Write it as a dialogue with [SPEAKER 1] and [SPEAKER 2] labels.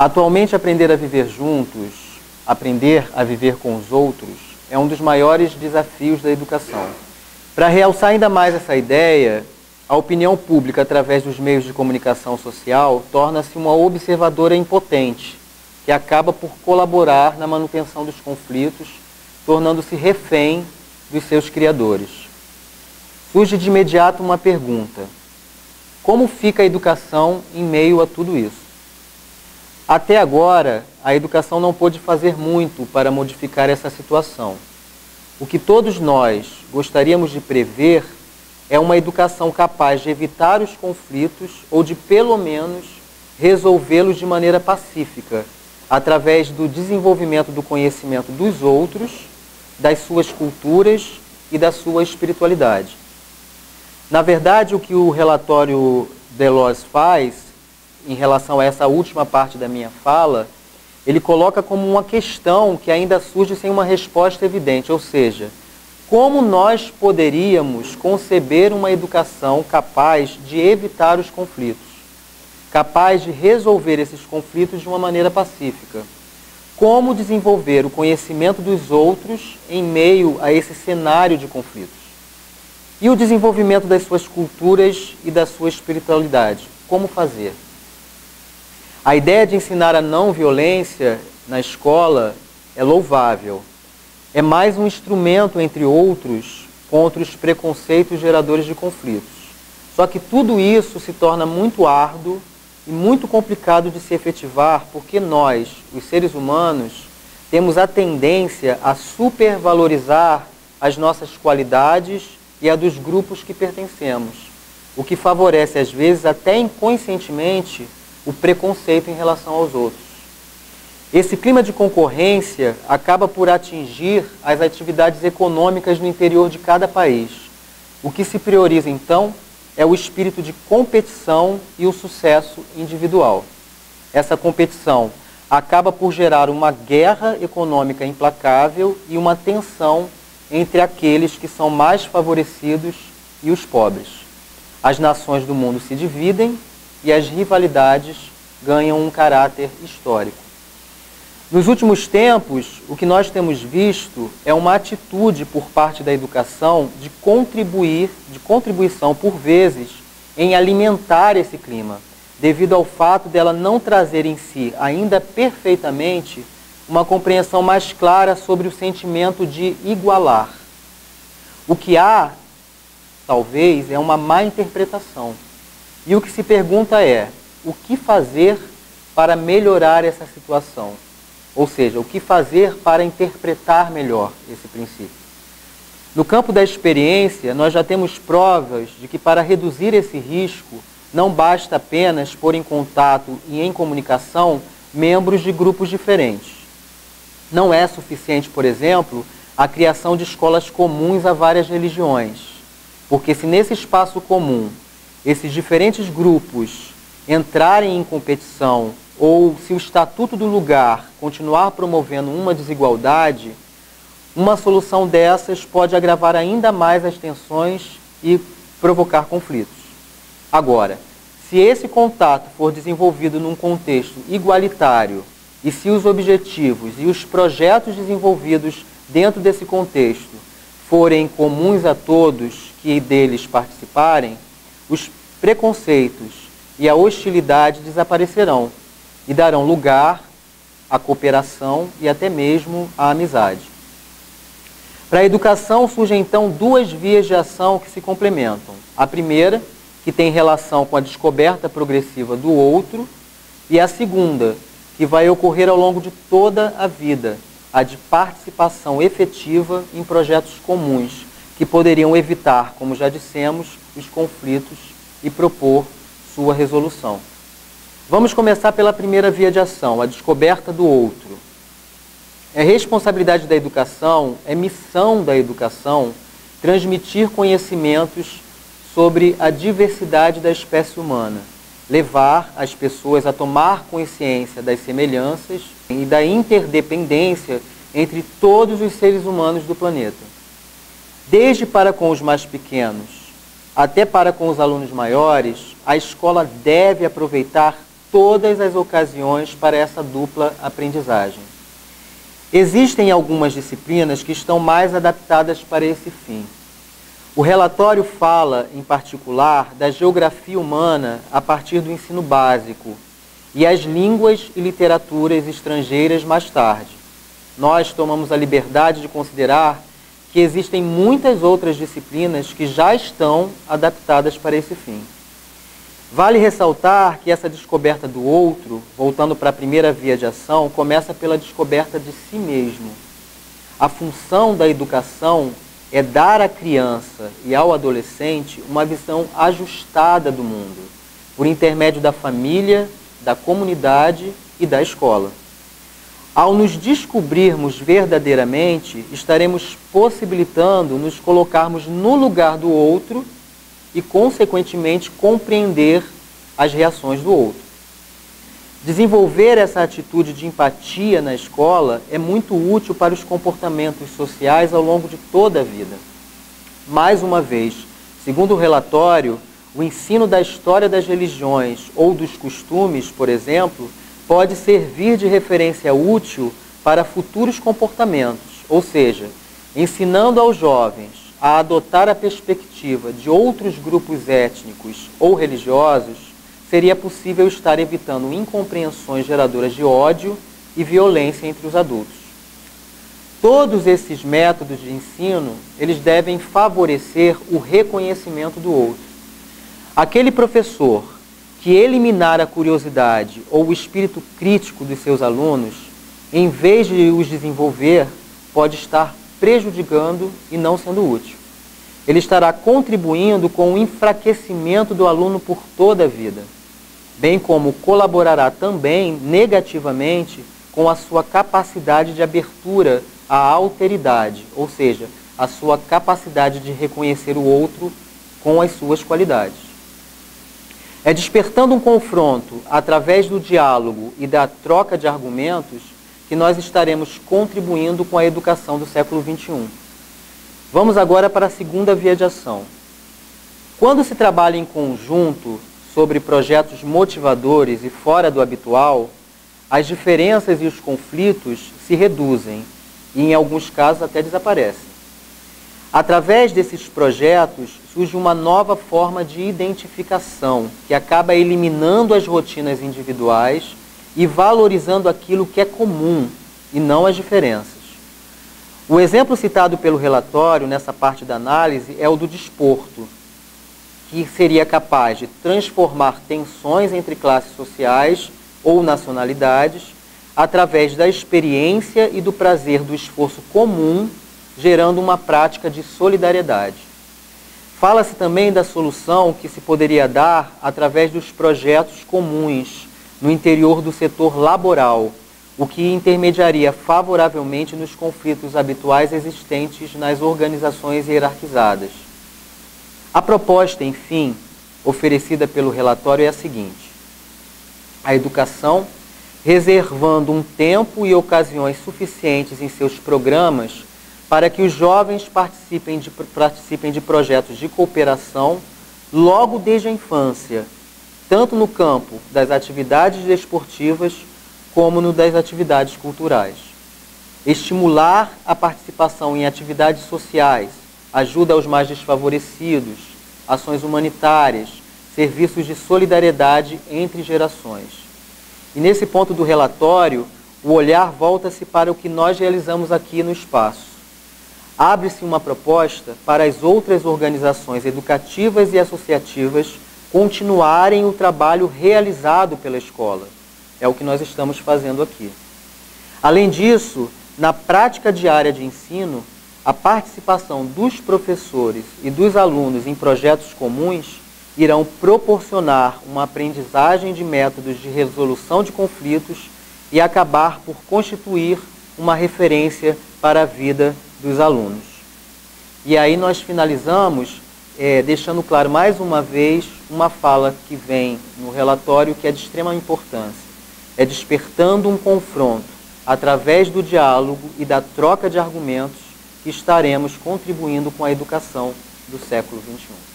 [SPEAKER 1] Atualmente, aprender a viver juntos, aprender a viver com os outros, é um dos maiores desafios da educação. Para realçar ainda mais essa ideia, a opinião pública, através dos meios de comunicação social, torna-se uma observadora impotente, que acaba por colaborar na manutenção dos conflitos, tornando-se refém dos seus criadores. Surge de imediato uma pergunta: como fica a educação em meio a tudo isso? Até agora, a educação não pôde fazer muito para modificar essa situação. O que todos nós gostaríamos de prever é uma educação capaz de evitar os conflitos ou de, pelo menos, resolvê-los de maneira pacífica, através do desenvolvimento do conhecimento dos outros, das suas culturas e da sua espiritualidade. Na verdade, o que o relatório Delors faz, em relação a essa última parte da minha fala, ele coloca como uma questão que ainda surge sem uma resposta evidente, ou seja, como nós poderíamos conceber uma educação capaz de evitar os conflitos, capaz de resolver esses conflitos de uma maneira pacífica? Como desenvolver o conhecimento dos outros em meio a esse cenário de conflitos? E o desenvolvimento das suas culturas e da sua espiritualidade? Como fazer? A ideia de ensinar a não violência na escola é louvável. É mais um instrumento, entre outros, contra os preconceitos geradores de conflitos. Só que tudo isso se torna muito árduo e muito complicado de se efetivar, porque nós, os seres humanos, temos a tendência a supervalorizar as nossas qualidades e a dos grupos que pertencemos, o que favorece, às vezes, até inconscientemente, o preconceito em relação aos outros. Esse clima de concorrência acaba por atingir as atividades econômicas no interior de cada país. O que se prioriza, então, é o espírito de competição e o sucesso individual. Essa competição acaba por gerar uma guerra econômica implacável e uma tensão entre aqueles que são mais favorecidos e os pobres. As nações do mundo se dividem e as rivalidades ganham um caráter histórico. Nos últimos tempos, o que nós temos visto é uma atitude por parte da educação de contribuição, por vezes, em alimentar esse clima, devido ao fato dela não trazer em si, ainda perfeitamente, uma compreensão mais clara sobre o sentimento de igualar. O que há, talvez, é uma má interpretação. E o que se pergunta é, o que fazer para melhorar essa situação? Ou seja, o que fazer para interpretar melhor esse princípio? No campo da experiência, nós já temos provas de que para reduzir esse risco, não basta apenas pôr em contato e em comunicação membros de grupos diferentes. Não é suficiente, por exemplo, a criação de escolas comuns a várias religiões, porque se nesse espaço comum esses diferentes grupos entrarem em competição ou se o estatuto do lugar continuar promovendo uma desigualdade, uma solução dessas pode agravar ainda mais as tensões e provocar conflitos. Agora, se esse contato for desenvolvido num contexto igualitário e se os objetivos e os projetos desenvolvidos dentro desse contexto forem comuns a todos que deles participarem, os preconceitos e a hostilidade desaparecerão e darão lugar à cooperação e até mesmo à amizade. Para a educação surgem então duas vias de ação que se complementam. A primeira, que tem relação com a descoberta progressiva do outro, e a segunda, que vai ocorrer ao longo de toda a vida, a de participação efetiva em projetos comuns, que poderiam evitar, como já dissemos, os conflitos e propor sua resolução. Vamos começar pela primeira via de ação, a descoberta do outro. É responsabilidade da educação, é missão da educação, transmitir conhecimentos sobre a diversidade da espécie humana, levar as pessoas a tomar consciência das semelhanças e da interdependência entre todos os seres humanos do planeta. Desde para com os mais pequenos, até para com os alunos maiores, a escola deve aproveitar todas as ocasiões para essa dupla aprendizagem. Existem algumas disciplinas que estão mais adaptadas para esse fim. O relatório fala, em particular, da geografia humana a partir do ensino básico e as línguas e literaturas estrangeiras mais tarde. Nós tomamos a liberdade de considerar que existem muitas outras disciplinas que já estão adaptadas para esse fim. Vale ressaltar que essa descoberta do outro, voltando para a primeira via de ação, começa pela descoberta de si mesmo. A função da educação é dar à criança e ao adolescente uma visão ajustada do mundo, por intermédio da família, da comunidade e da escola. Ao nos descobrirmos verdadeiramente, estaremos possibilitando nos colocarmos no lugar do outro e, consequentemente, compreender as reações do outro. Desenvolver essa atitude de empatia na escola é muito útil para os comportamentos sociais ao longo de toda a vida. Mais uma vez, segundo o relatório, o ensino da história das religiões ou dos costumes, por exemplo, pode servir de referência útil para futuros comportamentos, ou seja, ensinando aos jovens a adotar a perspectiva de outros grupos étnicos ou religiosos, seria possível estar evitando incompreensões geradoras de ódio e violência entre os adultos. Todos esses métodos de ensino, eles devem favorecer o reconhecimento do outro. Aquele professor que eliminar a curiosidade ou o espírito crítico dos seus alunos, em vez de os desenvolver, pode estar prejudicando e não sendo útil. Ele estará contribuindo com o enfraquecimento do aluno por toda a vida, bem como colaborará também negativamente com a sua capacidade de abertura à alteridade, ou seja, a sua capacidade de reconhecer o outro com as suas qualidades. É despertando um confronto através do diálogo e da troca de argumentos que nós estaremos contribuindo com a educação do século XXI. Vamos agora para a segunda via de ação. Quando se trabalha em conjunto sobre projetos motivadores e fora do habitual, as diferenças e os conflitos se reduzem e, em alguns casos, até desaparecem. Através desses projetos, surge uma nova forma de identificação, que acaba eliminando as rotinas individuais e valorizando aquilo que é comum e não as diferenças. O exemplo citado pelo relatório, nessa parte da análise, é o do desporto, que seria capaz de transformar tensões entre classes sociais ou nacionalidades através da experiência e do prazer do esforço comum, gerando uma prática de solidariedade. Fala-se também da solução que se poderia dar através dos projetos comuns no interior do setor laboral, o que intermediaria favoravelmente nos conflitos habituais existentes nas organizações hierarquizadas. A proposta, enfim, oferecida pelo relatório é a seguinte: a educação, reservando um tempo e ocasiões suficientes em seus programas para que os jovens participem de projetos de cooperação logo desde a infância, tanto no campo das atividades desportivas como no das atividades culturais. Estimular a participação em atividades sociais, ajuda aos mais desfavorecidos, ações humanitárias, serviços de solidariedade entre gerações. E nesse ponto do relatório, o olhar volta-se para o que nós realizamos aqui no espaço. Abre-se uma proposta para as outras organizações educativas e associativas continuarem o trabalho realizado pela escola. É o que nós estamos fazendo aqui. Além disso, na prática diária de ensino, a participação dos professores e dos alunos em projetos comuns irão proporcionar uma aprendizagem de métodos de resolução de conflitos e acabar por constituir uma referência para a vida dos alunos. E aí nós finalizamos deixando claro mais uma vez uma fala que vem no relatório que é de extrema importância. É despertando um confronto através do diálogo e da troca de argumentos que estaremos contribuindo com a educação do século XXI.